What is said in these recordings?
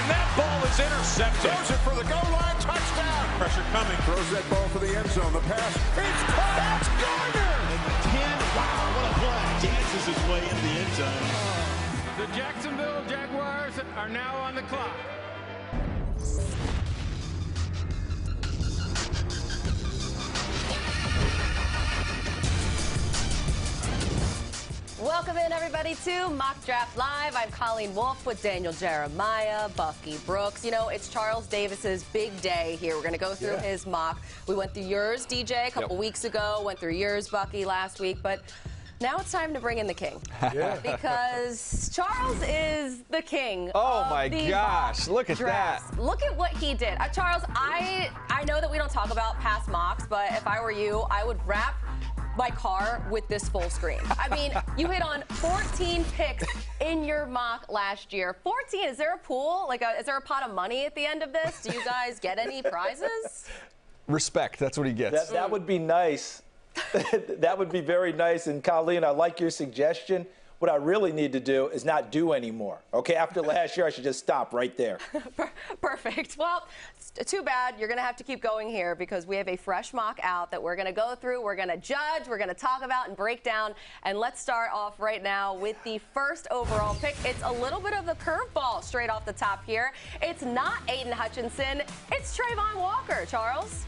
And that ball is intercepted. Throws it for the goal line. Touchdown. Pressure coming. Throws that ball for the end zone. The pass. It's caught. That's Gardner. 10. Wow, what a play. Dances his way into the end zone. The Jacksonville Jaguars are now on the clock. Welcome in, everybody, to Mock Draft Live. I'm Colleen Wolfe with Daniel Jeremiah, Bucky Brooks. You know, it's Charles Davis's big day here. We're going to go through his mock. We went through yours, DJ, a couple weeks ago, went through yours, Bucky, last week, but now it's time to bring in the king. Because Charles is the king. Oh, my gosh. Look at drafts. that. Look at what he did. Charles, I know that we don't talk about past mocks, but if I were you, I would wrap my car with this full screen. I mean, you hit on 14 picks in your mock last year. 14, is there a pool? Like, is there a pot of money at the end of this? Do you guys get any prizes? Respect, that's what he gets. That would be nice. That would be very nice. And Colleen, I like your suggestion. What I really need to do is not do anymore. Okay, after last year, I should just stop right there. Perfect. Well, too bad. You're going to have to keep going here because we have a fresh mock out that we're going to go through. We're going to judge. We're going to talk about and break down. And let's start off right now with the first overall pick. It's a little bit of a curveball straight off the top here. It's not Aiden Hutchinson. It's Trayvon Walker, Charles.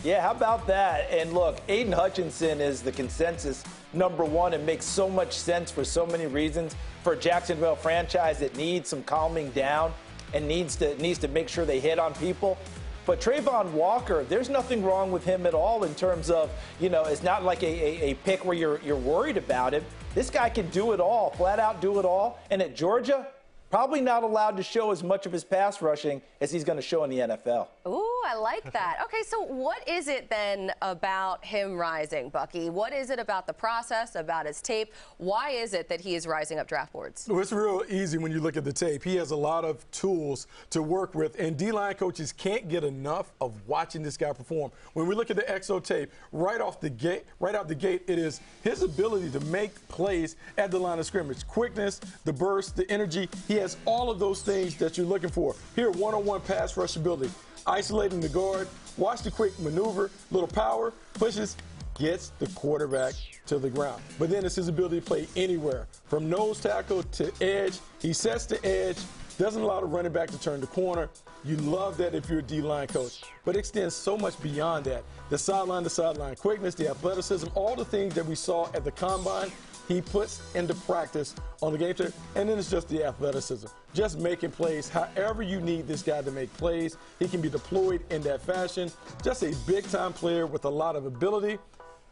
Yeah, how about that? And look, Aiden Hutchinson is the consensus #1 and makes so much sense for so many reasons for a Jacksonville franchise that needs some calming down and needs to make sure they hit on people. But Trayvon Walker, there's nothing wrong with him at all in terms of, you know, it's not like a pick where you're worried about him. This guy can do it all, flat out do it all. And at Georgia, probably not allowed to show as much of his pass rushing as he's going to show in the NFL. Ooh, I like that. Okay, so what is it then about him rising, Bucky? What is it about the process, about his tape? Why is it that he is rising up draft boards? Well, it's real easy when you look at the tape. He has a lot of tools to work with, and D-line coaches can't get enough of watching this guy perform. When we look at the XO tape, right out the gate, it is his ability to make plays at the line of scrimmage. Quickness, the burst, the energy. He has all of those things that you're looking for. Here, one-on-one pass rush ability. Isolating the guard, watch the quick maneuver, little power, pushes, gets the quarterback to the ground. But then it's his ability to play anywhere. From nose tackle to edge, he sets the edge, doesn't allow the running back to turn the corner. You love that if you're a D-line coach. But it extends so much beyond that. The sideline to sideline quickness, the athleticism, all the things that we saw at the combine, he puts into practice on the game tape, and then it's just the athleticism. Just making plays however you need this guy to make plays. He can be deployed in that fashion. Just a big-time player with a lot of ability.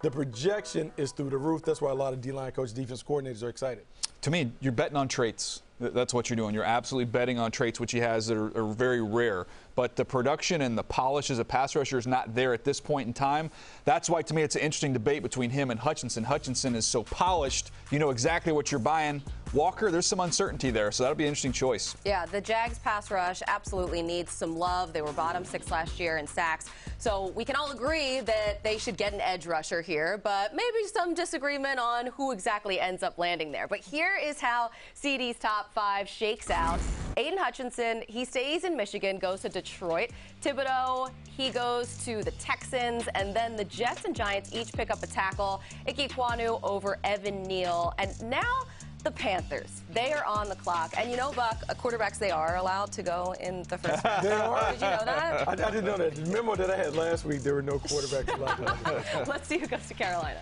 The projection is through the roof. That's why a lot of D-line coaches, defense coordinators are excited. To me, you're betting on traits. That's what you're doing. You're absolutely betting on traits which he has that are very rare. But the production and the polish as a pass rusher is not there at this point in time. That's why, to me, it's an interesting debate between him and Hutchinson. Hutchinson is so polished. You know exactly what you're buying. Walker, there's some uncertainty there, so that'll be an interesting choice. Yeah, the Jags pass rush absolutely needs some love. They were bottom 6 last year in sacks. So we can all agree that they should get an edge rusher here, but maybe some disagreement on who exactly ends up landing there. But here is how CD's top 5 shakes out. Aiden Hutchinson, he stays in Michigan, goes to Detroit. Thibodeau, he goes to the Texans, and then the Jets and Giants each pick up a tackle. Ike Kwanu over Evan Neal. And now the Panthers, they are on the clock. And you know, Buck, quarterbacks, they are allowed to go in the first round. They are? Did you know that? I didn't know that. The memo that I had last week, there were no quarterbacks allowed to. Let's see who goes to Carolina.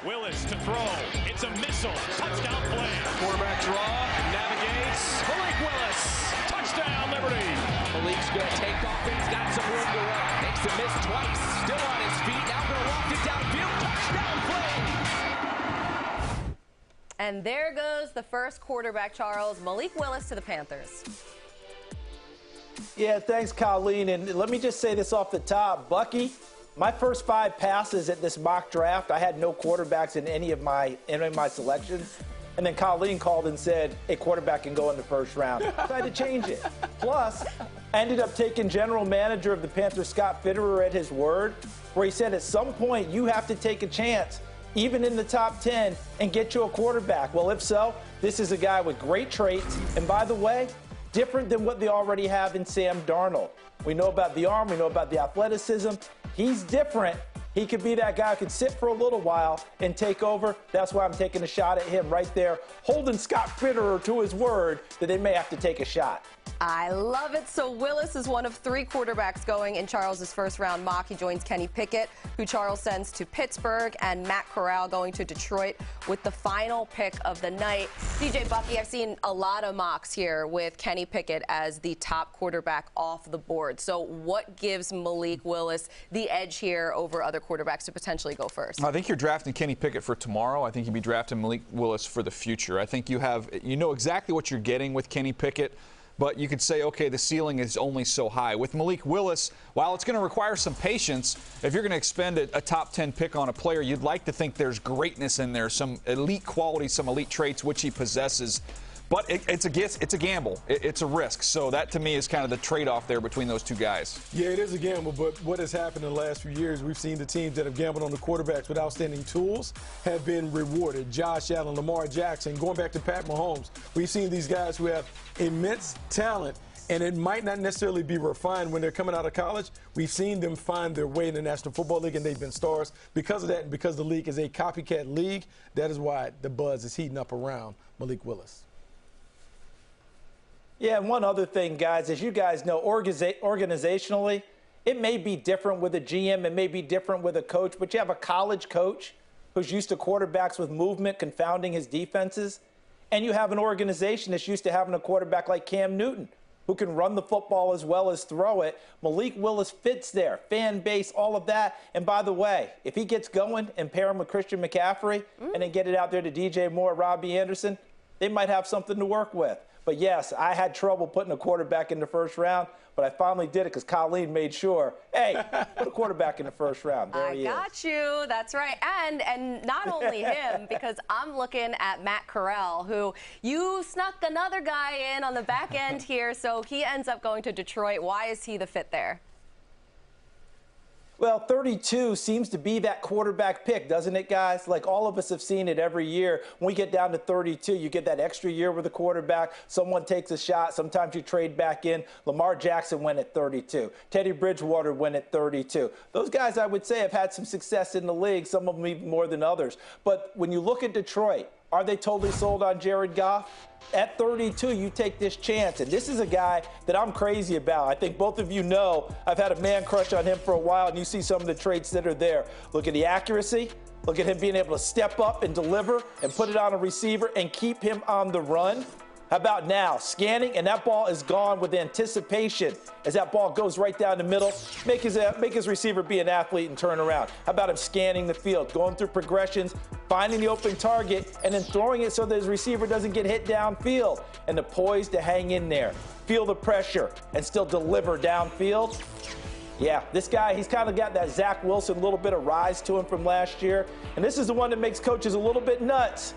Willis to throw. It's a missile. Touchdown play. Quarterback draw. Navigates. Malik Willis. Touchdown, Liberty. Malik's going to take off. He's got some room to run. Makes the miss twice. Still on his feet. Now going to loft it downfield. Touchdown play. And there goes the first quarterback, Charles. Malik Willis to the Panthers. Yeah, thanks, Colleen. And let me just say this off the top. Bucky, my first 5 passes at this mock draft, I had no quarterbacks in any of my selections. And then Colleen called and said a quarterback can go in the first round. So I had to change it. Plus, I ended up taking general manager of the Panthers, Scott Fitterer, at his word, where he said at some point you have to take a chance even in the top 10, and get you a quarterback? Well, if so, this is a guy with great traits. And by the way, different than what they already have in Sam Darnold. We know about the arm. We know about the athleticism. He's different. He could be that guy who could sit for a little while and take over. That's why I'm taking a shot at him right there, holding Scott Fitterer to his word that they may have to take a shot. I love it. So Willis is one of 3 quarterbacks going in Charles's first-round mock. He joins Kenny Pickett, who Charles sends to Pittsburgh, and Matt Corral going to Detroit with the final pick of the night. DJ Bucky, I've seen a lot of mocks here with Kenny Pickett as the top quarterback off the board. So what gives Malik Willis the edge here over other quarterbacks to potentially go first? I think you're drafting Kenny Pickett for tomorrow. I think you'd be drafting Malik Willis for the future. I think you know exactly what you're getting with Kenny Pickett. But you could say, okay, the ceiling is only so high. With Malik Willis, while it's going to require some patience, if you're going to expend a top 10 pick on a player, you'd like to think there's greatness in there, some elite qualities, some elite traits, which he possesses. But it's a gamble. It's a risk. So that, to me, is kind of the trade-off there between those two guys. Yeah, it is a gamble, but what has happened in the last few years, we've seen the teams that have gambled on the quarterbacks with outstanding tools have been rewarded. Josh Allen, Lamar Jackson, going back to Pat Mahomes. We've seen these guys who have immense talent, and it might not necessarily be refined when they're coming out of college. We've seen them find their way in the National Football League, and they've been stars. Because of that, and because the league is a copycat league, that is why the buzz is heating up around Malik Willis. Yeah, and one other thing, guys, as you guys know, organizationally, it may be different with a GM, it may be different with a coach, but you have a college coach who's used to quarterbacks with movement confounding his defenses, and you have an organization that's used to having a quarterback like Cam Newton who can run the football as well as throw it. Malik Willis fits there, fan base, all of that. And by the way, if he gets going and pair him with Christian McCaffrey and then get it out there to DJ Moore, Robbie Anderson, they might have something to work with. But, yes, I had trouble putting a quarterback in the first round, but I finally did it because Colleen made sure, hey, put a quarterback in the first round. There he is. I got you. That's right. And not only him, because I'm looking at Matt Corral, who you snuck another guy in on the back end here, so he ends up going to Detroit. Why is he the fit there? Well, 32 seems to be that quarterback pick, doesn't it, guys? Like all of us have seen it every year. When we get down to 32, you get that extra year with the quarterback. Someone takes a shot. Sometimes you trade back in. Lamar Jackson went at 32. Teddy Bridgewater went at 32. Those guys, I would say, have had some success in the league, some of them even more than others. But when you look at Detroit, are they totally sold on Jared Goff? At 32, you take this chance. And this is a guy that I'm crazy about. I think both of you know I've had a man crush on him for a while, and you see some of the traits that are there. Look at the accuracy. Look at him being able to step up and deliver and put it on a receiver and keep him on the run. How about now? Scanning, and that ball is gone with anticipation as that ball goes right down the middle. Make his receiver be an athlete and turn around. How about him scanning the field, going through progressions, finding the open target, and then throwing it so that his receiver doesn't get hit downfield. And the poise to hang in there, feel the pressure, and still deliver downfield. Yeah, this guy, he's kind of got that Zach Wilson little bit of rise to him from last year. And this is the one that makes coaches a little bit nuts.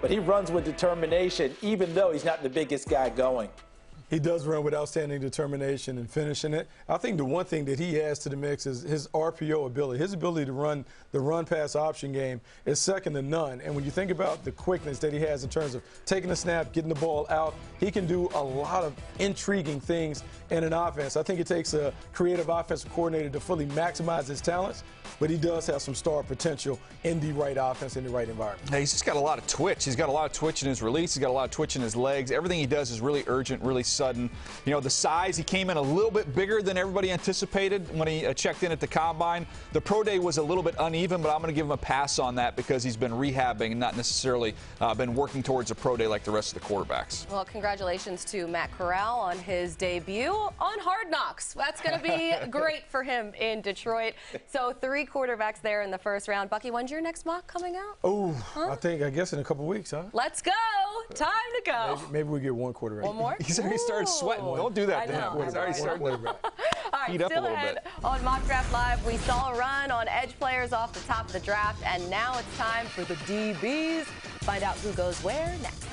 But he runs with determination, even though he's not the biggest guy going. He does run with outstanding determination and finishing it. I think the one thing that he adds to the mix is his RPO ability. His ability to run the run-pass option game is second to none. And when you think about the quickness that he has in terms of taking the snap, getting the ball out, he can do a lot of intriguing things in an offense. I think it takes a creative offensive coordinator to fully maximize his talents, but he does have some star potential in the right offense, in the right environment. Hey, he's just got a lot of twitch. He's got a lot of twitch in his release. He's got a lot of twitch in his legs. Everything he does is really urgent, really sudden. You know, the size, he came in a little bit bigger than everybody anticipated when he checked in at the Combine. The Pro Day was a little bit uneven, but I'm going to give him a pass on that because he's been rehabbing and not necessarily been working towards a Pro Day like the rest of the quarterbacks. Well, congratulations to Matt Corral on his debut on Hard Knocks. That's going to be great for him in Detroit. So 3 quarterbacks there in the first round. Bucky, when's your next mock coming out? Oh, I guess in a couple weeks, huh? Let's go. Time to go. Maybe we get one quarterback. One more? He's already started sweating. Don't do that to him. He's already started All right, heat up a still little ahead bit. on Mock Draft Live, we saw a run on edge players off the top of the draft, and now it's time for the DBs. Find out who goes where next.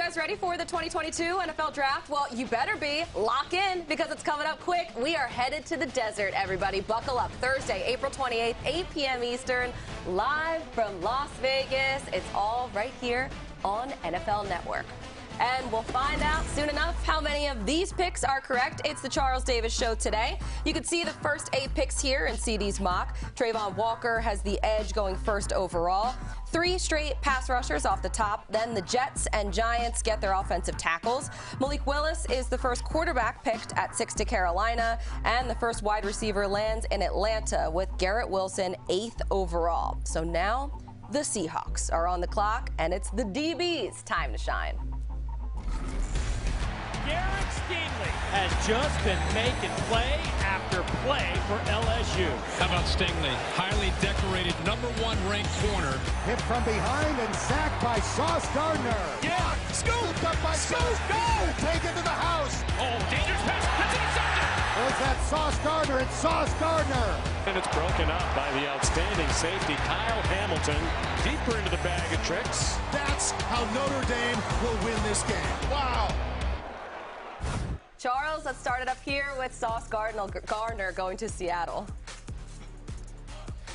guys ready for the 2022 NFL Draft? Well, you better be. Lock in because it's coming up quick. We are headed to the desert, everybody. Buckle up. Thursday, April 28th, 8 p.m. Eastern, live from Las Vegas. It's all right here on NFL Network. And we'll find out soon enough how many of these picks are correct. It's the Charles Davis Show today. You can see the first 8 picks here in CD's mock. Trayvon Walker has the edge going first overall. 3 straight pass rushers off the top. Then the Jets and Giants get their offensive tackles. Malik Willis is the first quarterback picked at 6 to Carolina. And the first wide receiver lands in Atlanta with Garrett Wilson 8th overall. So now the Seahawks are on the clock, and it's the DB's time to shine. Garrett Stingley has just been making play after play for LSU. How about Stingley? Highly decorated #1 ranked corner. Hit from behind and sacked by Sauce Gardner. Yeah, scoop up by Scoop, go! Take it to the house. Oh, dangerous pass, that's intercepted! There's that Sauce Gardner, it's Sauce Gardner. And it's broken up by the outstanding safety, Kyle Hamilton, deeper into the bag of tricks. That's how Notre Dame will win this game. Wow. Charles, let's start it up here with Sauce Gardner going to Seattle.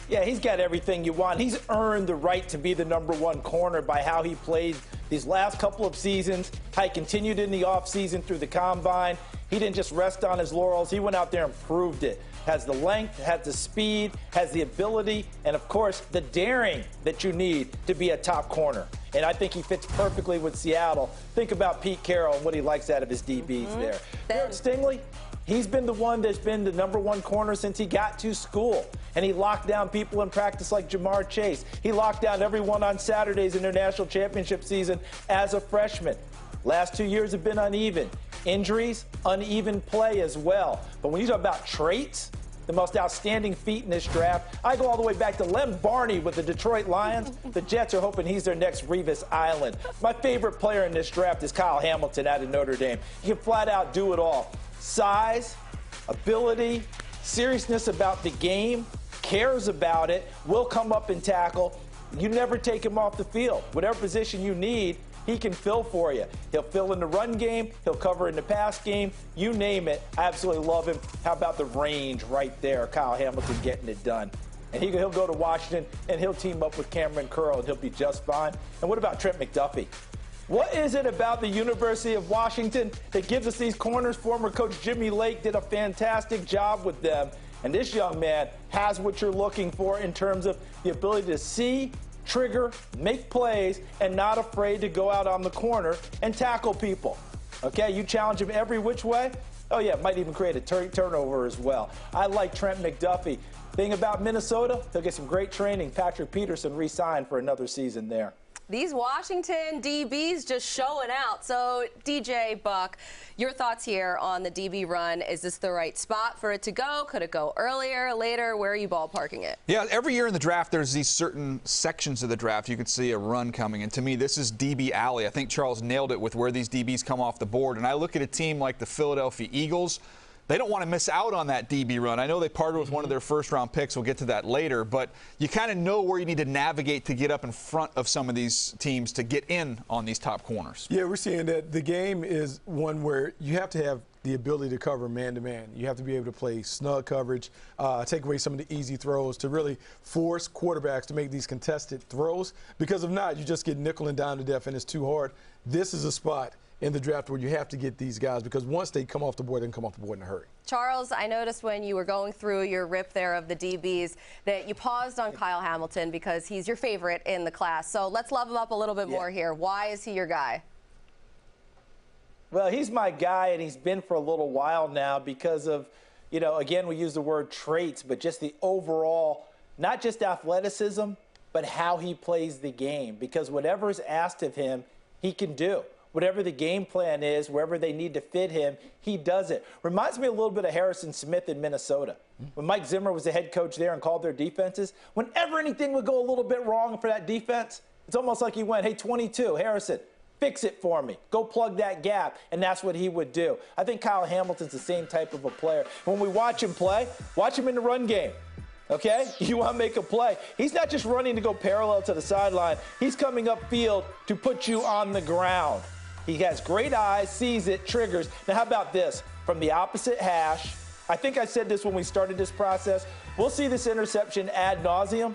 Yeah, he's got everything you want. He's earned the right to be the #1 corner by how he played these last couple of seasons, how he continued in the offseason through the combine. He didn't just rest on his laurels. He went out there and proved it. Has the length, has the speed, has the ability, and, of course, the daring that you need to be a top corner. And I think he fits perfectly with Seattle. Think about Pete Carroll and what he likes out of his DBs there. Garrett Stingley, he's been the one that's been the #1 corner since he got to school. And he locked down people in practice like Jamar Chase. He locked down everyone on Saturdays in their national championship season as a freshman. Last 2 years have been uneven. Injuries, uneven play as well. But when you talk about traits, the most outstanding feat in this draft, I go all the way back to Lem Barney with the Detroit Lions. The Jets are hoping he's their next Revis Island. My favorite player in this draft is Kyle Hamilton out of Notre Dame. He can flat out do it all. Size, ability, seriousness about the game, cares about it, will come up and tackle. You never take him off the field. Whatever position you need, he can fill for you. He'll fill in the run game. He'll cover in the pass game. You name it. I absolutely love him. How about the range right there? Kyle Hamilton getting it done. And he'll go to Washington, and he'll team up with Cameron Curl, and he'll be just fine. And what about Trent McDuffie? What is it about the University of Washington that gives us these corners? Former coach Jimmy Lake did a fantastic job with them. And this young man has what you're looking for in terms of the ability to see, trigger, make plays, and not afraid to go out on the corner and tackle people. Okay, you challenge him every which way. Oh, yeah, might even create a turnover as well. I like Trent McDuffie. Thing about Minnesota, they'll get some great training. Patrick Peterson re-signed for another season there. These Washington DBs just showing out. So, DJ Buck, your thoughts here on the DB run. Is this the right spot for it to go? Could it go earlier, later? Where are you ballparking it? Yeah, every year in the draft, there's these certain sections of the draft you could see a run coming. And to me, this is DB alley. I think Charles nailed it with where these DBs come off the board. And I look at a team like the Philadelphia Eagles. They don't want to miss out on that DB run. I know they partnered with one of their first-round picks. We'll get to that later. But you kind of know where you need to navigate to get up in front of some of these teams to get in on these top corners. Yeah, we're seeing that the game is one where you have to have the ability to cover man-to-man. You have to be able to play snug coverage, take away some of the easy throws to really force quarterbacks to make these contested throws. Because if not, you just get nickel and dime to death, and it's too hard. This is a spot in the draft where you have to get these guys because once they come off the board, they can come off the board in a hurry. Charles, I noticed when you were going through your rip there of the DBs that you paused on Kyle Hamilton because he's your favorite in the class. So let's love him up a little bit more here. Why is he your guy? Well, he's my guy, and he's been for a little while now because of, you know, again, we use the word traits, but just the overall, not just athleticism, but how he plays the game. Because whatever's asked of him, he can do. Whatever the game plan is, wherever they need to fit him, he does it. Reminds me a little bit of Harrison Smith in Minnesota. When Mike Zimmer was the head coach there and called their defenses, whenever anything would go a little bit wrong for that defense, it's almost like he went, hey, 22, Harrison, fix it for me. Go plug that gap. And that's what he would do. I think Kyle Hamilton's the same type of a player. When we watch him play, watch him in the run game. Okay? You want to make a play. He's not just running to go parallel to the sideline. He's coming upfield to put you on the ground. He has great eyes, sees it, triggers. Now, how about this? From the opposite hash, I think I said this when we started this process, we'll see this interception ad nauseum,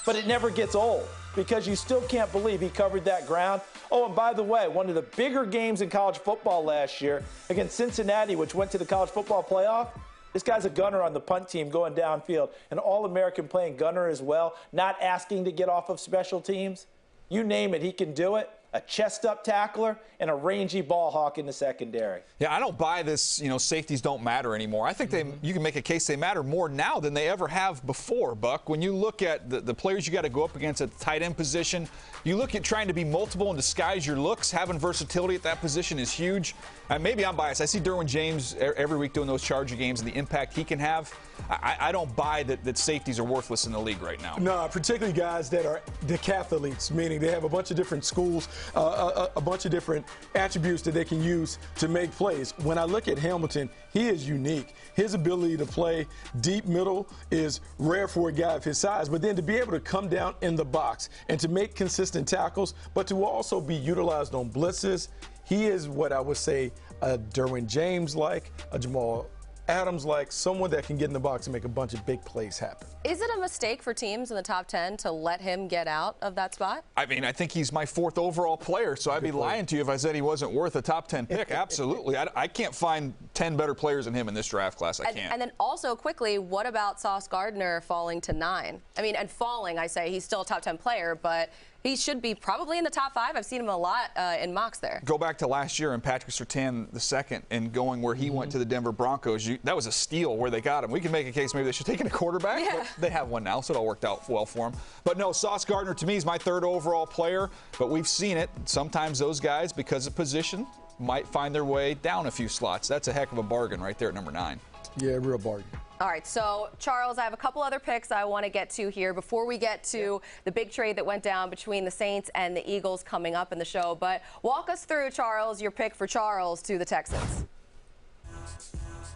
but it never gets old because you still can't believe he covered that ground. Oh, and by the way, one of the bigger games in college football last year against Cincinnati, which went to the college football playoff, this guy's a gunner on the punt team going downfield, an All-American playing gunner as well, not asking to get off of special teams. You name it, he can do it. A chest-up tackler, and a rangy ball hawk in the secondary. Yeah, I don't buy this, safeties don't matter anymore. I think you can make a case they matter more now than they ever have before, Buck. When you look at the players you got to go up against at the tight end position, you look at trying to be multiple and disguise your looks. Having versatility at that position is huge. Maybe I'm biased. I see Derwin James every week doing those Charger games and the impact he can have. I don't buy that safeties are worthless in the league right now. No, particularly guys that are decathletes, meaning they have a bunch of different schools, a bunch of different attributes that they can use to make plays. When I look at Hamilton, he is unique. His ability to play deep middle is rare for a guy of his size, but then to be able to come down in the box and to make consistent tackles, but to also be utilized on blitzes, he is what I would say a Derwin James-like, a Jamal Adams-like, someone that can get in the box and make a bunch of big plays happen. Is it a mistake for teams in the top 10 to let him get out of that spot? I mean, I think he's my 4th overall player, so I'd be lying to you if I said he wasn't worth a top 10 pick. Absolutely. I can't find 10 better players than him in this draft class. I can't. And then also, quickly, what about Sauce Gardner falling to 9? I mean, and falling, I say, he's still a top 10 player, but he should be probably in the top 5. I've seen him a lot in mocks there. Go back to last year and Patrick Surtain II and going where he went to the Denver Broncos. That was a steal where they got him. We can make a case maybe they should have taken a quarterback, but they have one now, so it all worked out well for him. But no, Sauce Gardner to me is my 3rd overall player, but we've seen it. Sometimes those guys, because of position, might find their way down a few slots. That's a heck of a bargain right there at number 9. Yeah, real bargain. All right, so, Charles, I have a couple other picks I want to get to here before we get to the big trade that went down between the Saints and the Eagles coming up in the show. But walk us through, Charles, your pick for Charles to the Texans.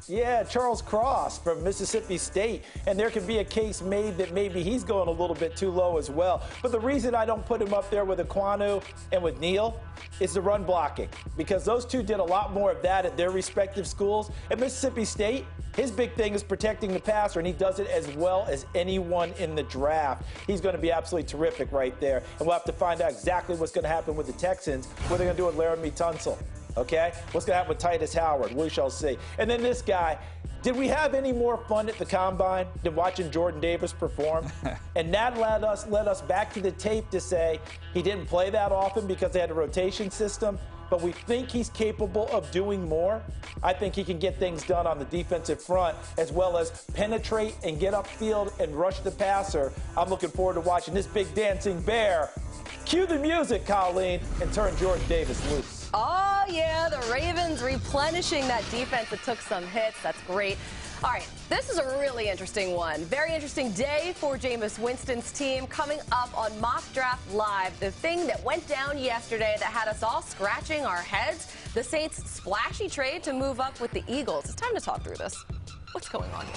Yeah, Charles Cross from Mississippi State. And there could be a case made that maybe he's going a little bit too low as well. But the reason I don't put him up there with Ekwonu and with Neal is the run blocking. Because those two did a lot more of that at their respective schools. At Mississippi State, his big thing is protecting the passer, and he does it as well as anyone in the draft. He's going to be absolutely terrific right there. And we'll have to find out exactly what's going to happen with the Texans, what they're going to do with Laramie Tunsil. Okay? What's going to happen with Titus Howard? We shall see. And then this guy, did we have any more fun at the Combine than watching Jordan Davis perform? And that led us back to the tape to say he didn't play that often because they had a rotation system, but we think he's capable of doing more. I think he can get things done on the defensive front as well as penetrate and get upfield and rush the passer. I'm looking forward to watching this big dancing bear. Cue the music, Colleen, and turn Jordan Davis loose. Oh, yeah, the Ravens replenishing that defense that took some hits. That's great. All right, this is a really interesting one. Very interesting day for Jameis Winston's team. Coming up on Mock Draft Live, the thing that went down yesterday that had us all scratching our heads, the Saints' splashy trade to move up with the Eagles. It's time to talk through this. What's going on here?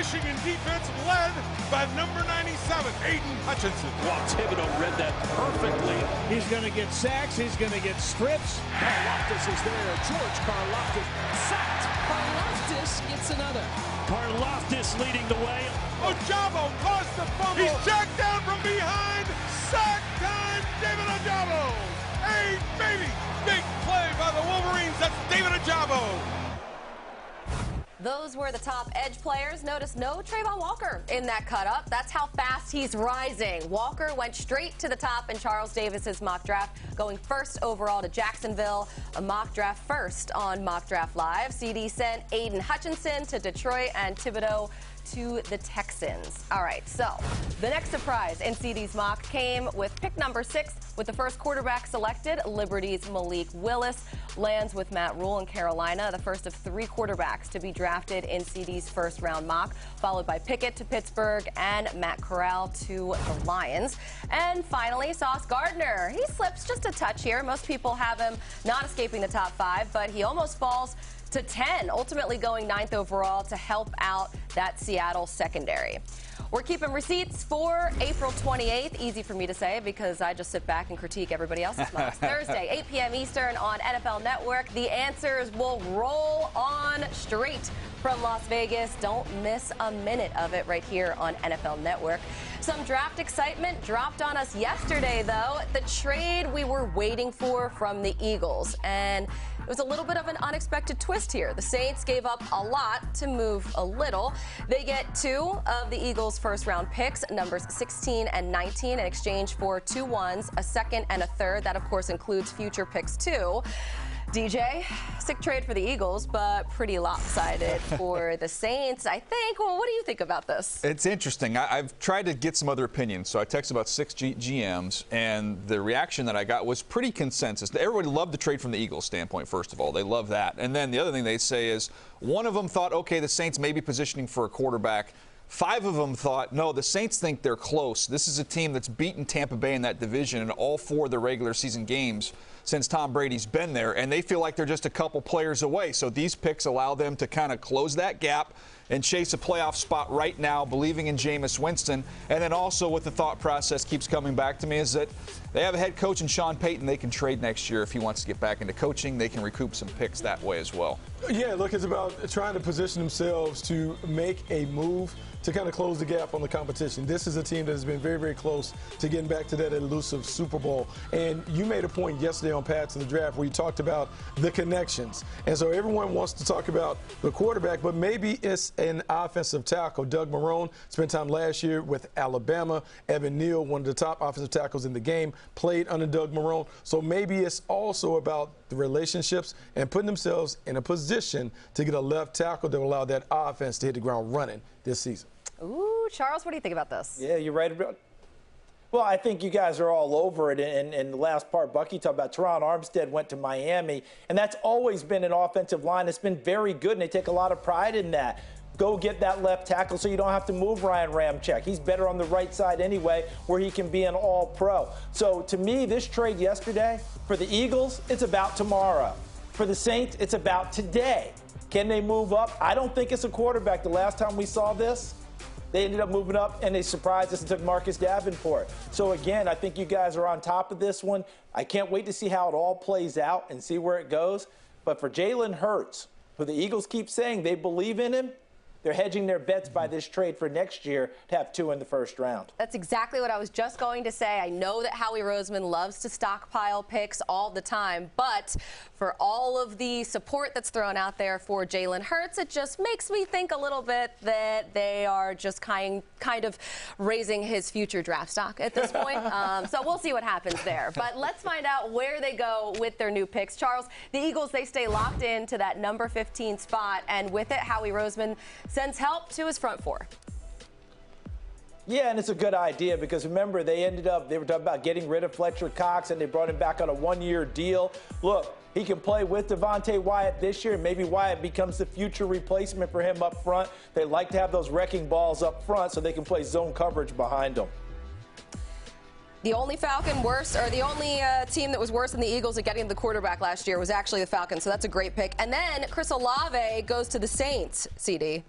Michigan defense led by number 97, Aiden Hutchinson. Wow, Thibodeau read that perfectly. He's going to get sacks. He's going to get strips. Karlaftis is there. George Karlaftis sacked. Karlaftis gets another. Karlaftis leading the way. Ojabo caused the fumble. He's jacked down from behind. Sack time, David Ojabo. Hey, baby, big play by the Wolverines. That's David Ojabo. Those were the top edge players. Notice no Trayvon Walker in that cut-up. That's how fast he's rising. Walker went straight to the top in Charles Davis's mock draft, going first overall to Jacksonville, a mock draft first on Mock Draft Live. CD sent Aiden Hutchinson to Detroit and Thibodeau to the Texans. All right, so the next surprise in CD's mock came with pick number 6 with the first quarterback selected. Liberty's Malik Willis lands with Matt Rule in Carolina, the first of 3 quarterbacks to be drafted in CD's first round mock, followed by Pickett to Pittsburgh and Matt Corral to the Lions. And finally, Sauce Gardner. He slips just a touch here. Most people have him not escaping the top 5, but he almost falls to 10, ultimately going 9th overall to help out that Seattle secondary. We're keeping receipts for April 28th. Easy for me to say because I just sit back and critique everybody else's mocks. Thursday, 8 p.m. Eastern on NFL Network. The answers will roll on straight from Las Vegas. Don't miss a minute of it right here on NFL Network. Some draft excitement dropped on us yesterday, though. The trade we were waiting for from the Eagles. And it was a little bit of an unexpected twist here. The Saints gave up a lot to move a little. They get 2 of the Eagles' first-round picks, numbers 16 and 19, in exchange for 2 1s, a second and a third. That, of course, includes future picks, too. DJ, sick trade for the Eagles, but pretty lopsided for the Saints, I think. Well, what do you think about this? It's interesting. I've tried to get some other opinions. So I texted about 6 GMs, and the reaction that I got was pretty consensus. Everybody loved the trade from the Eagles standpoint, first of all. They love that. And then the other thing they say is one of them thought, okay, the Saints may be positioning for a quarterback. 5 of them thought, no, the Saints think they're close. This is a team that's beaten Tampa Bay in that division in all 4 of the regular season games since Tom Brady's been there, and they feel like they're just a couple players away. So these picks allow them to kind of close that gap and chase a playoff spot right now, believing in Jameis Winston. And then also what the thought process keeps coming back to me is that they have a head coach in Sean Payton they can trade next year if he wants to get back into coaching. They can recoup some picks that way as well. Yeah, look, it's about trying to position themselves to make a move to kind of close the gap on the competition. This is a team that has been very, very close to getting back to that elusive Super Bowl. And you made a point yesterday on Path to the Draft where you talked about the connections. And so everyone wants to talk about the quarterback, but maybe it's an offensive tackle. Doug Marrone spent time last year with Alabama. Evan Neal, one of the top offensive tackles in the game, played under Doug Marrone. So maybe it's also about the relationships and putting themselves in a position to get a left tackle that will allow that offense to hit the ground running this season. Ooh, Charles, what do you think about this? Yeah, you're right about. Well, I think you guys are all over it. And the last part, Bucky talked about Teron Armstead went to Miami, and that's always been an offensive line that's been very good, and they take a lot of pride in that. Go get that left tackle so you don't have to move Ryan Ramczyk. He's better on the right side anyway, where he can be an all-pro. So to me, this trade yesterday, for the Eagles, it's about tomorrow. For the Saints, it's about today. Can they move up? I don't think it's a quarterback. The last time we saw this, they ended up moving up, and they surprised us and took Marcus Davenport. So, again, I think you guys are on top of this one. I can't wait to see how it all plays out and see where it goes. But for Jalen Hurts, who the Eagles keep saying they believe in him, they're hedging their bets by this trade for next year to have 2 in the first round. That's exactly what I was just going to say. I know that Howie Roseman loves to stockpile picks all the time, but for all of the support that's thrown out there for Jalen Hurts, it just makes me think a little bit that they are just kind of raising his future draft stock at this point. So we'll see what happens there. But let's find out where they go with their new picks. Charles, the Eagles, they stay locked into that number 15 spot, and with it, Howie Roseman sends help to his front 4. Yeah, and it's a good idea because remember, they were talking about getting rid of Fletcher Cox, and they brought him back on a 1-year deal. Look, he can play with Devontae Wyatt this year. Maybe Wyatt becomes the future replacement for him up front. They like to have those wrecking balls up front so they can play zone coverage behind them. The only Falcon worse, or the only team that was worse than the Eagles at getting the quarterback last year was actually the Falcons, so that's a great pick. And then Chris Olave goes to the Saints, CD.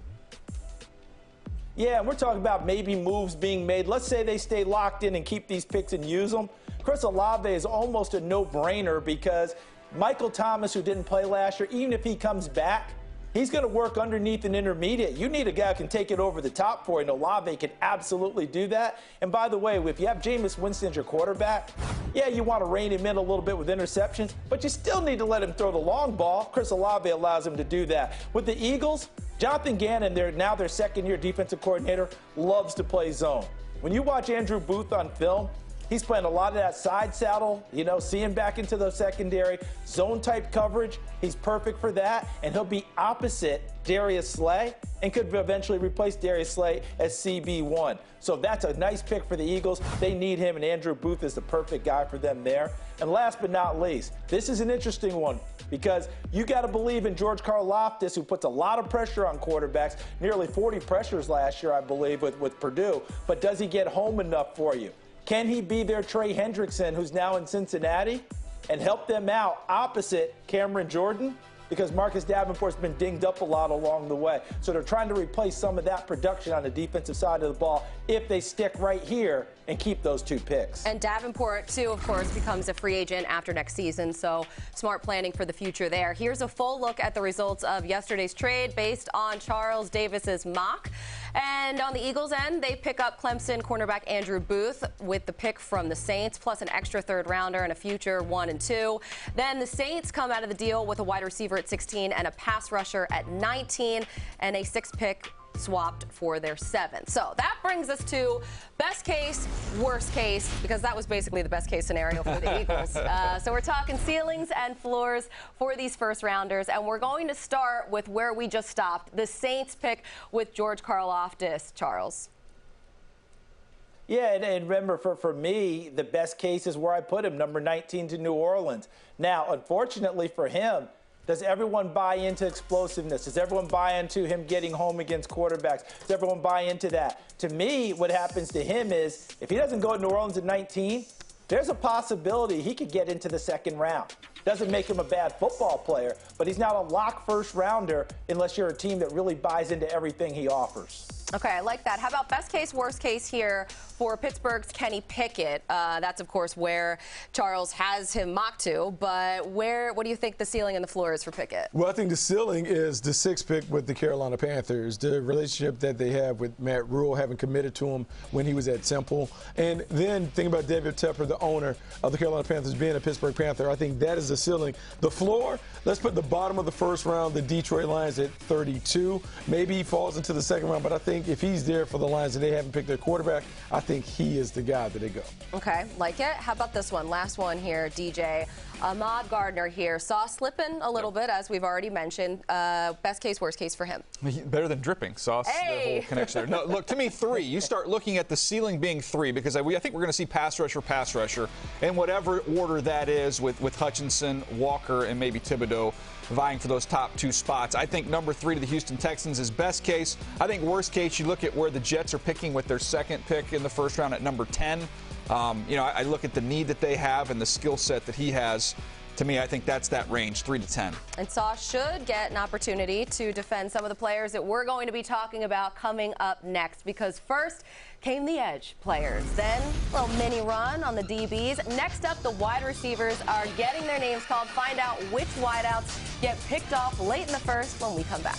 Yeah, and we're talking about maybe moves being made. Let's say they stay locked in and keep these picks and use them. Chris Olave is almost a no-brainer because Michael Thomas, who didn't play last year, even if he comes back, he's going to work underneath an intermediate. You need a guy who can take it over the top for you, and Olave can absolutely do that. And by the way, if you have Jameis Winston as your quarterback, yeah, you want to rein him in a little bit with interceptions, but you still need to let him throw the long ball. Chris Olave allows him to do that. With the Eagles, Jonathan Gannon, their second-year defensive coordinator, loves to play zone. When you watch Andrew Booth on film, he's playing a lot of that side saddle, seeing back into the secondary, zone-type coverage. He's perfect for that, and he'll be opposite Darius Slay and could eventually replace Darius Slay as CB1. So that's a nice pick for the Eagles. They need him, and Andrew Booth is the perfect guy for them there. And last but not least, this is an interesting one because you got to believe in George Karlaftis, who puts a lot of pressure on quarterbacks, nearly 40 pressures last year, I believe, with Purdue. But does he get home enough for you? Can he be their Trey Hendrickson, who's now in Cincinnati, and help them out opposite Cameron Jordan? Because Marcus Davenport's been dinged up a lot along the way. So they're trying to replace some of that production on the defensive side of the ball if they stick right here and keep those two picks. And Davenport, too, of course, becomes a free agent after next season, so smart planning for the future there. Here's a full look at the results of yesterday's trade based on Charles Davis's mock. And on the Eagles' end, they pick up Clemson cornerback Andrew Booth with the pick from the Saints, plus an extra third-rounder and a future 1 and 2. Then the Saints come out of the deal with a wide receiver at 16 and a pass rusher at 19 and a 6th pick swapped for their 7th. So that brings us to best case, worst case, because that was basically the best case scenario for the Eagles. So we're talking ceilings and floors for these first rounders, and we're going to start with where we just stopped, the Saints pick with George Karlaftis. Charles. Yeah, and remember, for me, the best case is where I put him, number 19 to New Orleans. Now, unfortunately for him, does everyone buy into explosiveness? Does everyone buy into him getting home against quarterbacks? Does everyone buy into that? To me, what happens to him is if he doesn't go to New Orleans at 19, there's a possibility he could get into the second round. Doesn't make him a bad football player, but he's not a lock first rounder unless you're a team that really buys into everything he offers. Okay, I like that. How about best case, worst case here for Pittsburgh's Kenny Pickett? That's, of course, where Charles has him mocked to. But what do you think the ceiling and the floor is for Pickett? Well, I think the ceiling is the 6th pick with the Carolina Panthers, the relationship that they have with Matt Rule, having committed to him when he was at Temple. And then think about David Tepper, the owner of the Carolina Panthers, being a Pittsburgh Panther. I think that is the ceiling. The floor, let's put the bottom of the first round, the Detroit Lions at 32. Maybe he falls into the second round, but I think if he's there for the Lions and they haven't picked their quarterback, I think he is the guy that they go. Okay, like it. How about this one? Last one here, DJ. Ahmad Gardner here. Saw slipping a little bit, as we've already mentioned. Best case, worst case for him. Better than dripping. Sauce, hey. The whole connection there. No, look, to me, 3. You start looking at the ceiling being 3 because I think we're going to see pass rusher, in whatever order that is with Hutchinson, Walker, and maybe Thibodeau vying for those top 2 spots. I think number 3 to the Houston Texans is best case. I think worst case, you look at where the Jets are picking with their 2nd pick in the first round at number 10. I look at the need that they have and the skill set that he has. To me, I think that's that range, 3 to 10. And Sauce should get an opportunity to defend some of the players that we're going to be talking about coming up next, because first came the edge players, then a little mini run on the DBs. Next up, the wide receivers are getting their names called. Find out which wideouts get picked off late in the first when we come back.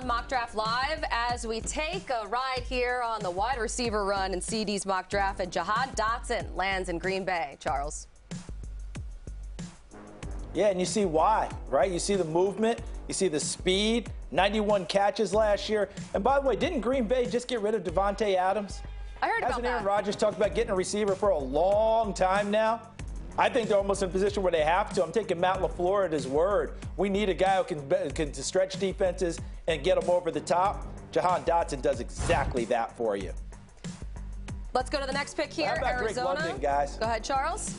on Mock Draft Live as we take a ride here on the wide receiver run in CD's mock draft, and Jahan Dotson lands in Green Bay. Charles. Yeah, and you see why, right? You see the movement, you see the speed, 91 catches last year. And by the way, didn't Green Bay just get rid of Devontae Adams? I heard about that. Hasn't Aaron Rodgers talked about getting a receiver for a long time now? I think they're almost in a position where they have to. I'm taking Matt LaFleur at his word. We need a guy who can stretch defenses and get them over the top. Jahan Dotson does exactly that for you. Let's go to the next pick here, How about Arizona. Drake London, guys? Go ahead, Charles.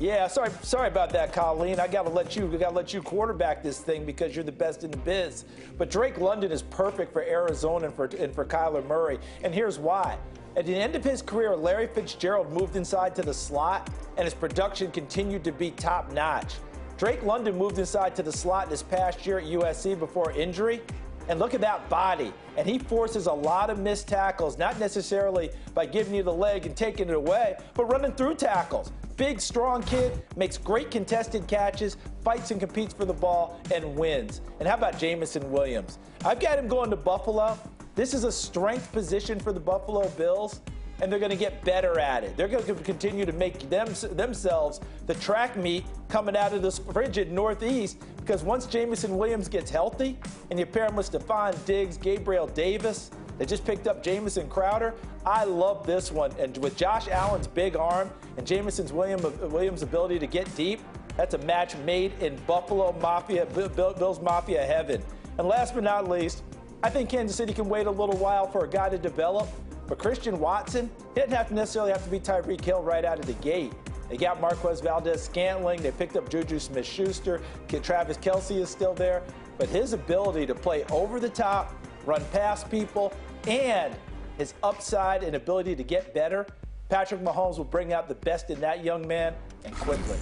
Yeah, sorry about that, Colleen. I gotta let you quarterback this thing because you're the best in the biz. But Drake London is perfect for Arizona and for Kyler Murray. And here's why. At the end of his career, Larry Fitzgerald moved inside to the slot, and his production continued to be top-notch. Drake London moved inside to the slot this past year at USC before injury, and look at that body. And he forces a lot of missed tackles, not necessarily by giving you the leg and taking it away, but running through tackles. Big, strong kid, makes great contested catches, fights and competes for the ball, and wins. And how about Jameson Williams? I've got him going to Buffalo. This is a strength position for the Buffalo Bills, and they're going to get better at it. They're going to continue to make themselves the track meet coming out of this frigid Northeast, because once Jameson Williams gets healthy and you pair him with Stephon Diggs, Gabriel Davis, they just picked up Jamison Crowder. I love this one. And with Josh Allen's big arm and Jameson Williams' ability to get deep, that's a match made in Buffalo Mafia, Bills Mafia heaven. And last but not least, I think Kansas City can wait a little while for a guy to develop. But Christian Watson, he doesn't necessarily have to be Tyreek Hill right out of the gate. They got Marquez Valdez-Scantling. They picked up Juju Smith-Schuster. Travis Kelce is still there. But his ability to play over the top, run past people, and his upside and ability to get better, Patrick Mahomes will bring out the best in that young man, and quickly.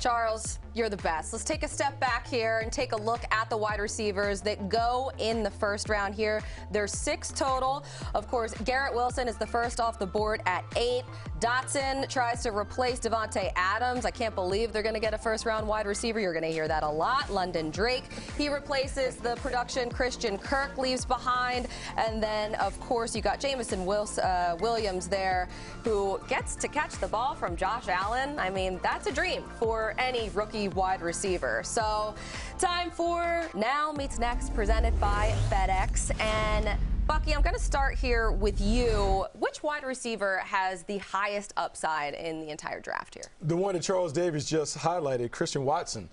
Charles, you're the best. Let's take a step back here and take a look at the wide receivers that go in the first round here. There's 6 total. Of course, Garrett Wilson is the first off the board at 8. Dotson tries to replace Devontae Adams. I can't believe they're going to get a first-round wide receiver. You're going to hear that a lot. London Drake. He replaces the production Christian Kirk leaves behind. And then, of course, you got Jameson Williams there, who gets to catch the ball from Josh Allen. I mean, that's a dream for any rookie wide receiver. So time for Now Meets Next, presented by FedEx. And Bucky, I'm going to start here with you. Which wide receiver has the highest upside in the entire draft here? The one that Charles Davis just highlighted, Christian Watson.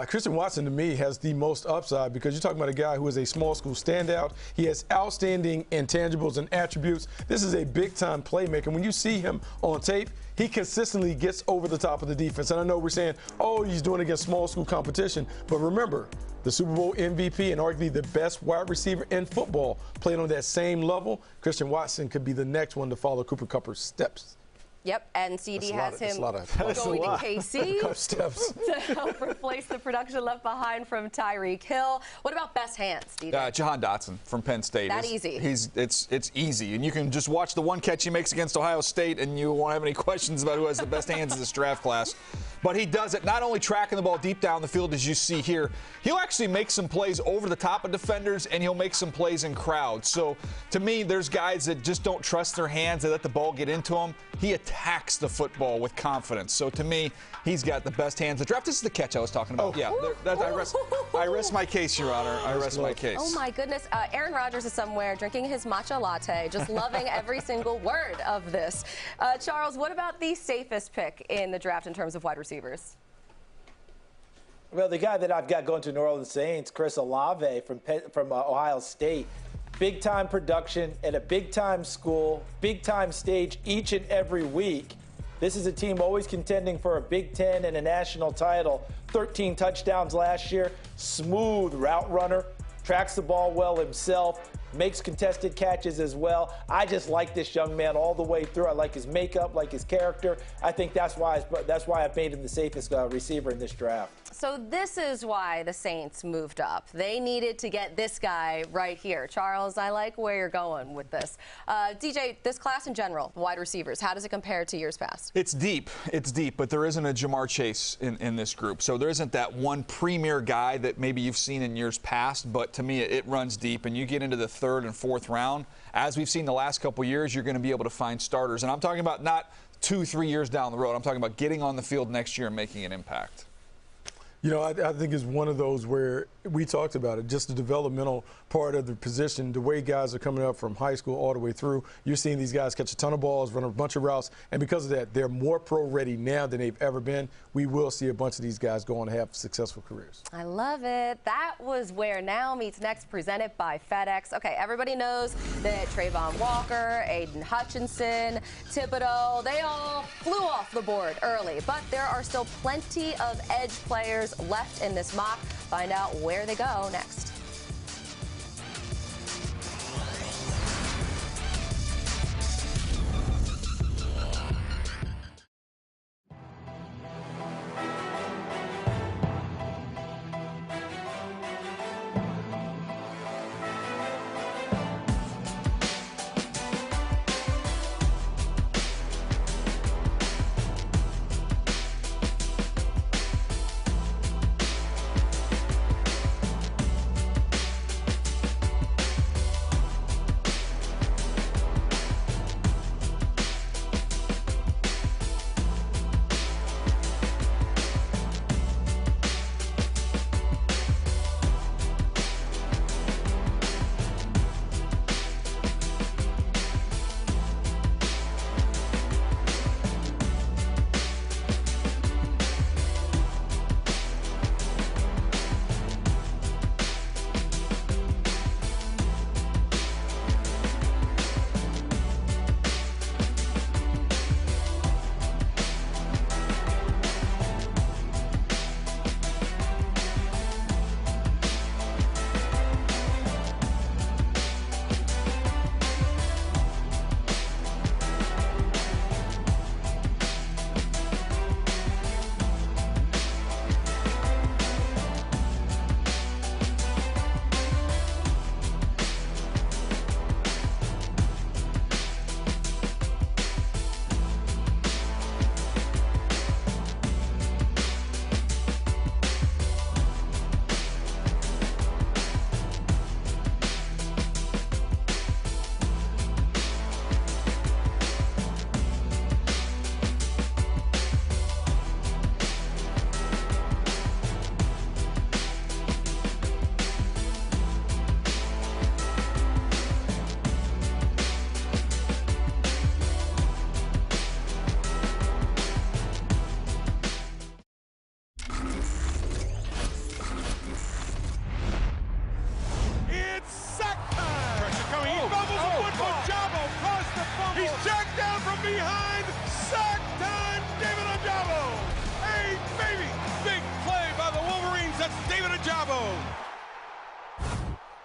Christian Watson, to me, has the most upside because you're talking about a guy who is a small school standout. He has outstanding intangibles and attributes. This is a big-time playmaker. When you see him on tape, he consistently gets over the top of the defense. And I know we're saying, oh, he's doing it against small school competition. But remember, the Super Bowl MVP and arguably the best wide receiver in football played on that same level. Christian Watson could be the next one to follow Cooper Kupp's steps. Yep, and CD has him going to KC to help replace the production left behind from Tyreek Hill. What about best hands, Steve? Jahan Dotson from Penn State. That easy. It's easy, and you can just watch the one catch he makes against Ohio State, and you won't have any questions about who has the best hands in this draft class. But he does it not only tracking the ball deep down the field, as you see here, he'll actually make some plays over the top of defenders, and he'll make some plays in crowds. So, to me, there's guys that just don't trust their hands. They let the ball get into them. He attacks the football with confidence. So, to me, he's got the best hands. The draft, this is the catch I was talking about. I rest my case, Your Honor. I rest my case. Oh, my goodness. Aaron Rodgers is somewhere drinking his matcha latte, just loving every single word of this. Charles, what about the safest pick in the draft in terms of wide receivers? Well, the guy that I've got going to New Orleans Saints, Chris Olave from Ohio State. Big-time production at a big-time school, big-time stage each and every week. This is a team always contending for a Big Ten and a national title. 13 touchdowns last year. Smooth route runner. Tracks the ball well himself. Makes contested catches as well. I just like this young man all the way through. I like his makeup, like his character. I think that's why I've made him the safest receiver in this draft. So this is why the Saints moved up. They needed to get this guy right here. Charles, I like where you're going with this. DJ, this class in general, wide receivers, how does it compare to years past? It's deep, but there isn't a Jamar Chase in this group. So there isn't that one premier guy that maybe you've seen in years past, but to me it runs deep. And you get into the 3rd and 4th round, as we've seen the last couple years, you're going to be able to find starters. And I'm talking about not 2-3 years down the road. I'm talking about getting on the field next year and making an impact. You know, I think it's one of those where we talked about it, just the developmental part of the position, the way guys are coming up from high school all the way through. You're seeing these guys catch a ton of balls, run a bunch of routes, and because of that, they're more pro-ready now than they've ever been. We will see a bunch of these guys go on to have successful careers. I love it. That was Where Now Meets Next, presented by FedEx. Okay, everybody knows that Trayvon Walker, Aiden Hutchinson, Thibodeau, they all flew off the board early, but there are still plenty of edge players left in this mock. Find out where they go next.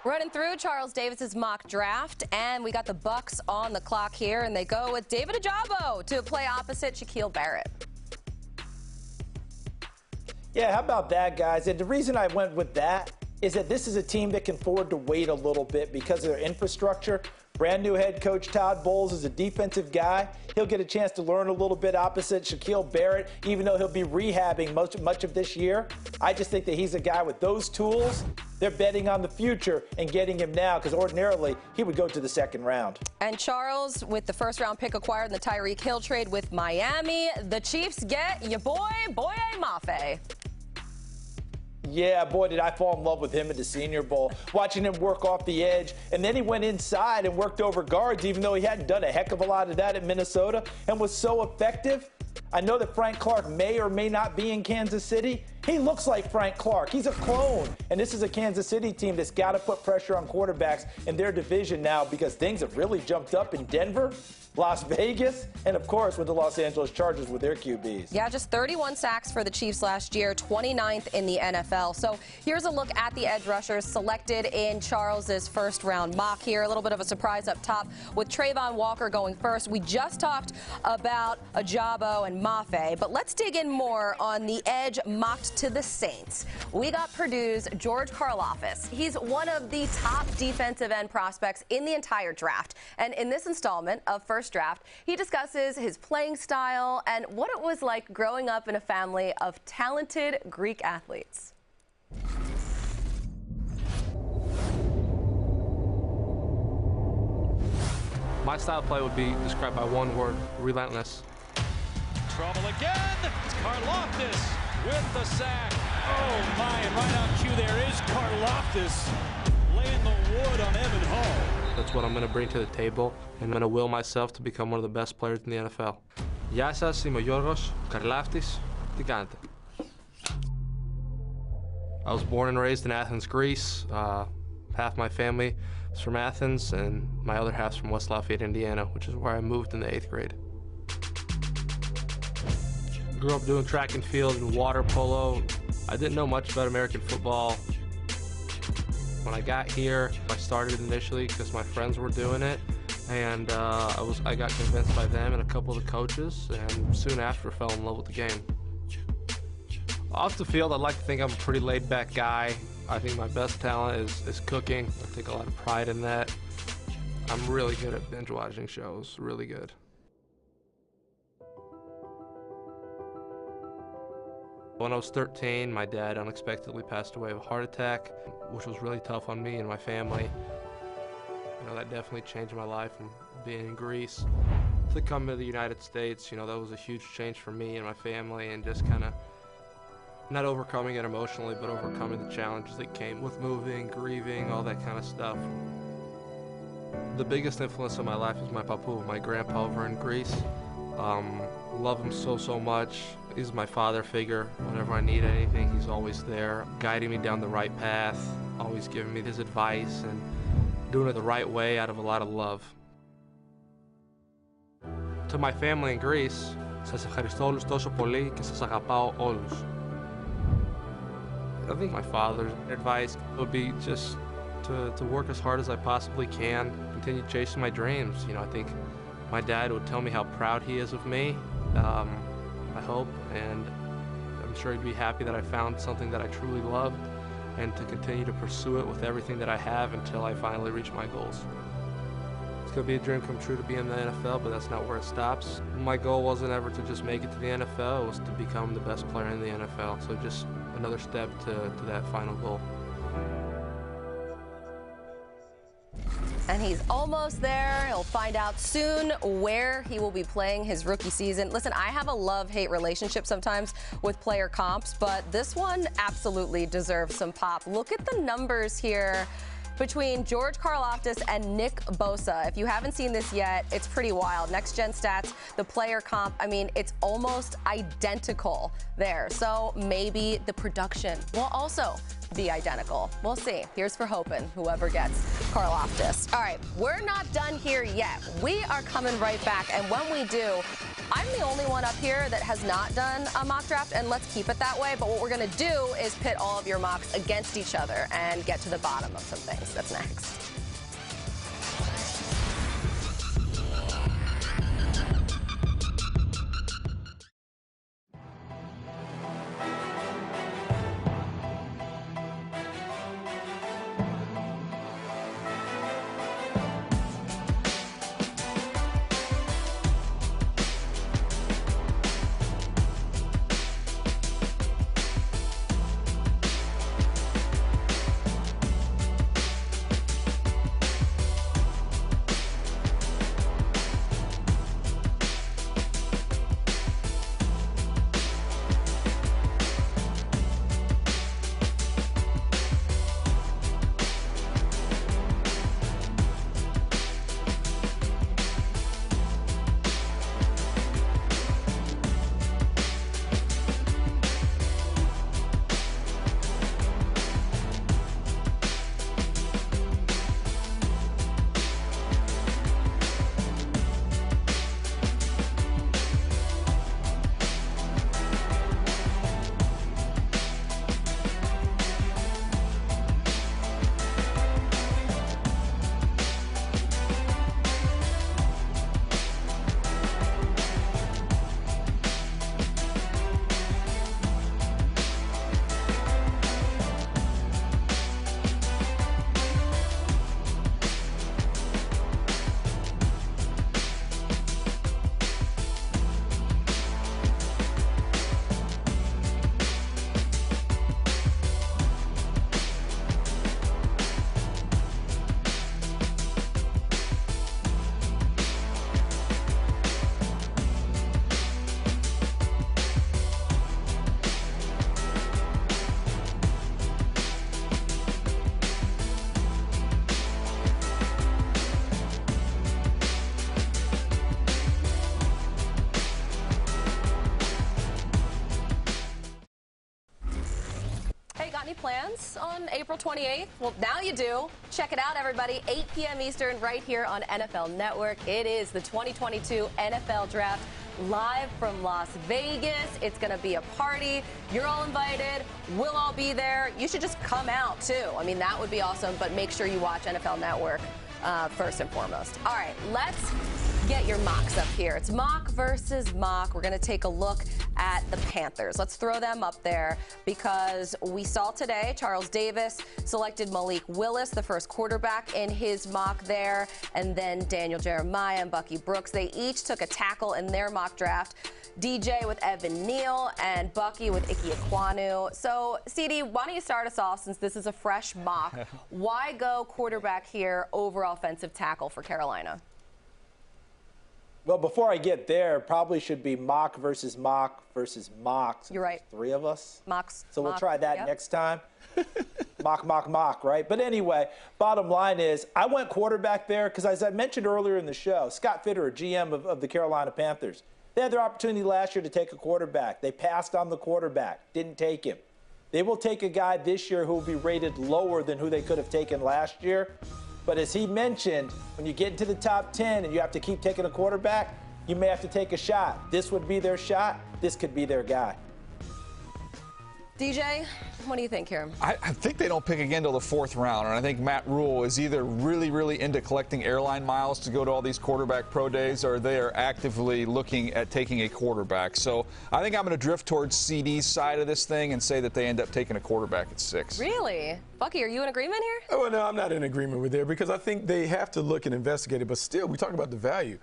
Running through Charles Davis's mock draft, and we got the Bucs on the clock here, and they go with David Ojabo to play opposite Shaquille Barrett. Yeah, how about that, guys? And the reason I went with that is that this is a team that can afford to wait a little bit because of their infrastructure. Brand new head coach Todd Bowles is a defensive guy. He'll get a chance to learn a little bit opposite Shaquille Barrett, even though he'll be rehabbing much of this year. I just think that he's a guy with those tools. They're betting on the future and getting him now because ordinarily he would go to the second round. And Charles, with the first-round pick acquired in the Tyreek Hill trade with Miami, the Chiefs get your boy, Boye Mafe. Yeah, boy, did I fall in love with him at the Senior Bowl, watching him work off the edge. And then he went inside and worked over guards, even though he hadn't done a heck of a lot of that at Minnesota, and was so effective. I know that Frank Clark may or may not be in Kansas City. He looks like Frank Clark. He's a clone. And this is a Kansas City team that's got to put pressure on quarterbacks in their division now because things have really jumped up in Denver, Las Vegas, and, of course, with the Los Angeles Chargers with their QBs. Yeah, just 31 sacks for the Chiefs last year, 29th in the NFL. So here's a look at the edge rushers selected in Charles's first-round mock here. A little bit of a surprise up top with Trayvon Walker going first. We just talked about Ojabo and Mafe, but let's dig in more on the edge mocked to the Saints. We got Purdue's George Karlaftis. He's one of the top defensive end prospects in the entire draft. And in this installment of First Draft, he discusses his playing style and what it was like growing up in a family of talented Greek athletes. My style of play would be described by one word: relentless. Trouble again. It's Karlaftis with the sack. Oh my, and right on cue there is Karlaftis laying the wood on Evan Hall. That's what I'm going to bring to the table, and I'm going to will myself to become one of the best players in the NFL. Γεια σας, είμαι ο Γιώργος Καρλάφτης. Τι κάνετε? I was born and raised in Athens, Greece. Half my family is from Athens, and my other half's from West Lafayette, Indiana, which is where I moved in the 8th grade. Grew up doing track and field and water polo. I didn't know much about American football. When I got here, I started initially because my friends were doing it, and I got convinced by them and a couple of the coaches, and soon after fell in love with the game. Off the field, I'd like to think I'm a pretty laid-back guy. I think my best talent is cooking. I take a lot of pride in that. I'm really good at binge watching shows, really good. When I was 13, my dad unexpectedly passed away of a heart attack, which was really tough on me and my family. You know, that definitely changed my life from being in Greece to come to the United States. You know, that was a huge change for me and my family, and just kind of not overcoming it emotionally, but overcoming the challenges that came with moving, grieving, all that kind of stuff. The biggest influence on my life is my papu, my grandpa over in Greece. Love him so much. He's my father figure. Whenever I need anything, he's always there, guiding me down the right path, always giving me his advice and doing it the right way out of a lot of love. To my family in Greece, σας ευχαριστώ όλους τόσο πολύ και σας αγαπάω όλους. I think my father's advice would be just to work as hard as I possibly can, continue chasing my dreams. You know, I think my dad would tell me how proud he is of me, I hope, and I'm sure he'd be happy that I found something that I truly loved, and to continue to pursue it with everything that I have until I finally reach my goals. It's going to be a dream come true to be in the NFL, but that's not where it stops. My goal wasn't ever to just make it to the NFL, it was to become the best player in the NFL, so just another step to that final goal. And he's almost there. He'll find out soon where he will be playing his rookie season. Listen, I have a love-hate relationship sometimes with player comps, but this one absolutely deserves some pop. Look at the numbers here between George Karlaftis and Nick Bosa. If you haven't seen this yet, it's pretty wild. Next Gen Stats, the player comp, I mean, it's almost identical there. So maybe the production will also be identical. We'll see. Here's for hoping, whoever gets Karlaftis. All right, we're not done here yet. We are coming right back, and when we do, I'm the only one up here that has not done a mock draft, and let's keep it that way. But what we're going to do is pit all of your mocks against each other and get to the bottom of some things. That's next. Charles on April 28th? Well, now you do. Check it out, everybody. 8 p.m. Eastern right here on NFL Network. It is the 2022 NFL Draft live from Las Vegas. It's going to be a party. You're all invited. We'll all be there. You should just come out, too. I mean, that would be awesome, but make sure you watch NFL Network first and foremost. All right, let's get your mocks up here. It's mock versus mock. We're going to take a look at the Panthers. Let's throw them up there because we saw today Charles Davis selected Malik Willis, the first quarterback, in his mock there, and then Daniel Jeremiah and Bucky Brooks. They each took a tackle in their mock draft. DJ with Evan Neal and Bucky with Ike Ekwonu. So, CD, why don't you start us off since this is a fresh mock? Why go quarterback here over offensive tackle for Carolina? Well, before I get there, probably should be mock versus mock versus mock. You're right. Three of us. Mocks. So we'll try that next time. Mock, right? But anyway, bottom line is I went quarterback there because, as I mentioned earlier in the show, Scott Fitterer, GM of the Carolina Panthers, they had their opportunity last year to take a quarterback. They passed on the quarterback, didn't take him. They will take a guy this year who will be rated lower than who they could have taken last year. But as he mentioned, when you get into the top 10 and you have to keep taking a quarterback, you may have to take a shot. This would be their shot. This could be their guy. DJ, what do you think here? I think they don't pick again till the 4th round, and I think Matt Rule is either really into collecting airline miles to go to all these quarterback pro days, or they are actively looking at taking a quarterback. So I think I'm going to drift towards CD's side of this thing and say that they end up taking a quarterback at 6. Really? Bucky, are you in agreement here? Oh, no, I'm not in agreement with there because I think they have to look and investigate it, but still, we talk about the value.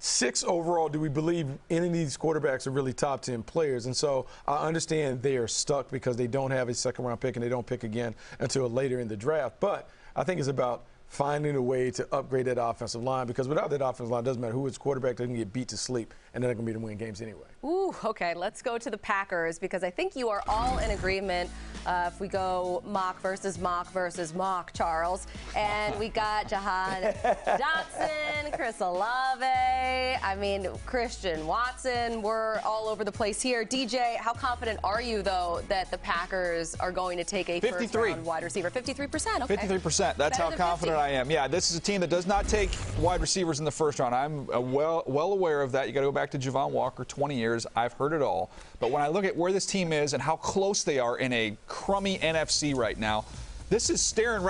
6 overall, do we believe any of these quarterbacks are really top 10 players? And so I understand they are stuck because they don't have a second-round pick and they don't pick again until later in the draft. But I think it's about finding a way to upgrade that offensive line because without that offensive line, it doesn't matter who is quarterback, they can get beat to sleep, and they're not going to be able to win games anyway. Ooh, okay, let's go to the Packers because I think you are all in agreement if we go mock versus mock, Charles. And we got Jahan Dotson, Chris Olave, I mean, Christian Watson. We're all over the place here. DJ, how confident are you, though, that the Packers are going to take a first-round wide receiver? 53%, okay. 53%, that's how confident I am. Yeah, this is a team that does not take wide receivers in the first round. I'm well aware of that. You got to go back to Javon Walker, 20 years. I've heard it all. But when I look at where this team is and how close they are in a crummy NFC right now, this is staring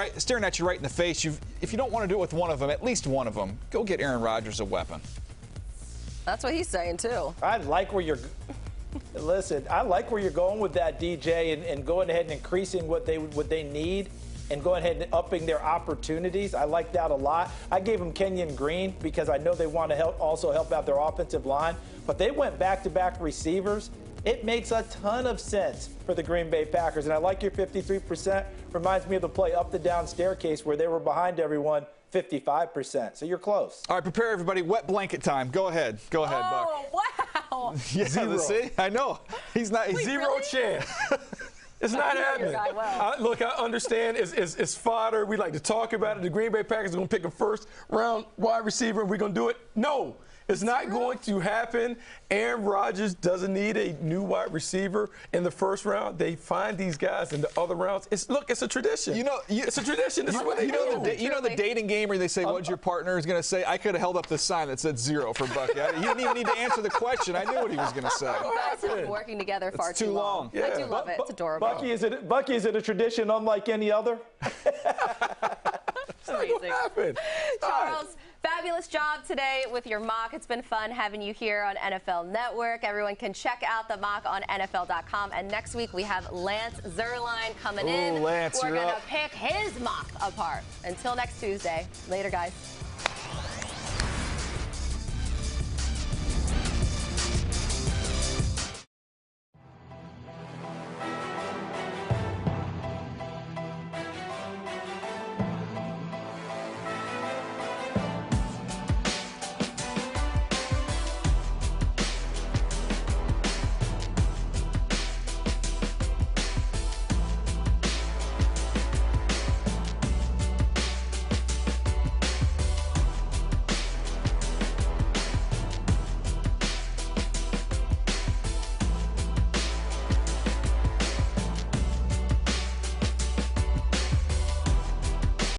at you right in the face. If you don't want to do it with one of them, at least one of them, go get Aaron Rodgers a weapon. That's what he's saying, too. I like where you're listen, I like where you're going with that, DJ, and going ahead and increasing what they need and going ahead and upping their opportunities. I like that a lot. I gave them Kenyon Green because I know they want to also help out their offensive line, but they went back-to-back receivers. It makes a ton of sense for the Green Bay Packers, and I like your 53%. Reminds me of the play up the down staircase where they were behind everyone, 55%. So you're close. All right, prepare everybody. Wet blanket time. Go ahead. Go ahead, Buck. Oh, wow. Yeah, Zero. See? I know. He's not. Wait, Zero really? chance. It's not happening. Look, I understand it's fodder. We like to talk about it. The Green Bay Packers are going to pick a first-round wide receiver, and we're going to do it. No. It's not going to happen. Aaron Rodgers doesn't need a new wide receiver in the first round. They find these guys in the other rounds. It's a tradition. It's a tradition. This is what they do. You know the dating game where they say, what's your partner is going to say? I could have held up the sign that said 0 for Bucky. He didn't even need to answer the question. I knew what he was going to say. You guys have been working together far too long. Yeah. I do love it. It's adorable. Bucky, is it a tradition unlike any other? Amazing. Charles, fabulous job today with your mock. It's been fun having you here on NFL Network. Everyone can check out the mock on NFL.com. And next week we have Lance Zierlein coming in. Lance, we're going to pick his mock apart. Until next Tuesday. Later, guys.